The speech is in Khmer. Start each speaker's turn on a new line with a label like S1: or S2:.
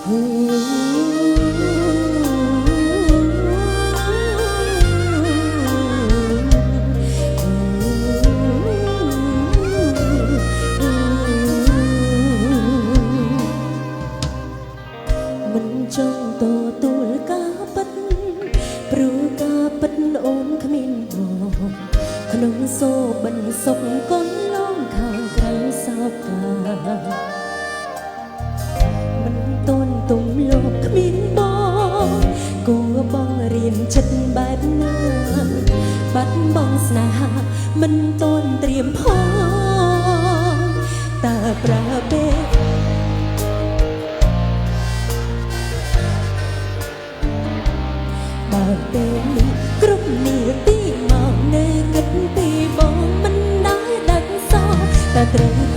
S1: មិនចង់តទួលការពិតព្រោះការពិតអូនគ្មានបងក្នុងសូបិនសុខកូនឡងខាងក្រៅសោកកាមិនតន់ទុំលោកគ្មានបងគួរបងរៀនចិត្តបែបណាបាត់បង់ស្នេហាមិនតន់ត្រៀមផងតើប្រើពេលបើពេលនេះគ្រប់នាទីមកនៅគិតពីបងមិនដែរដាច់សោះតែត្រូវ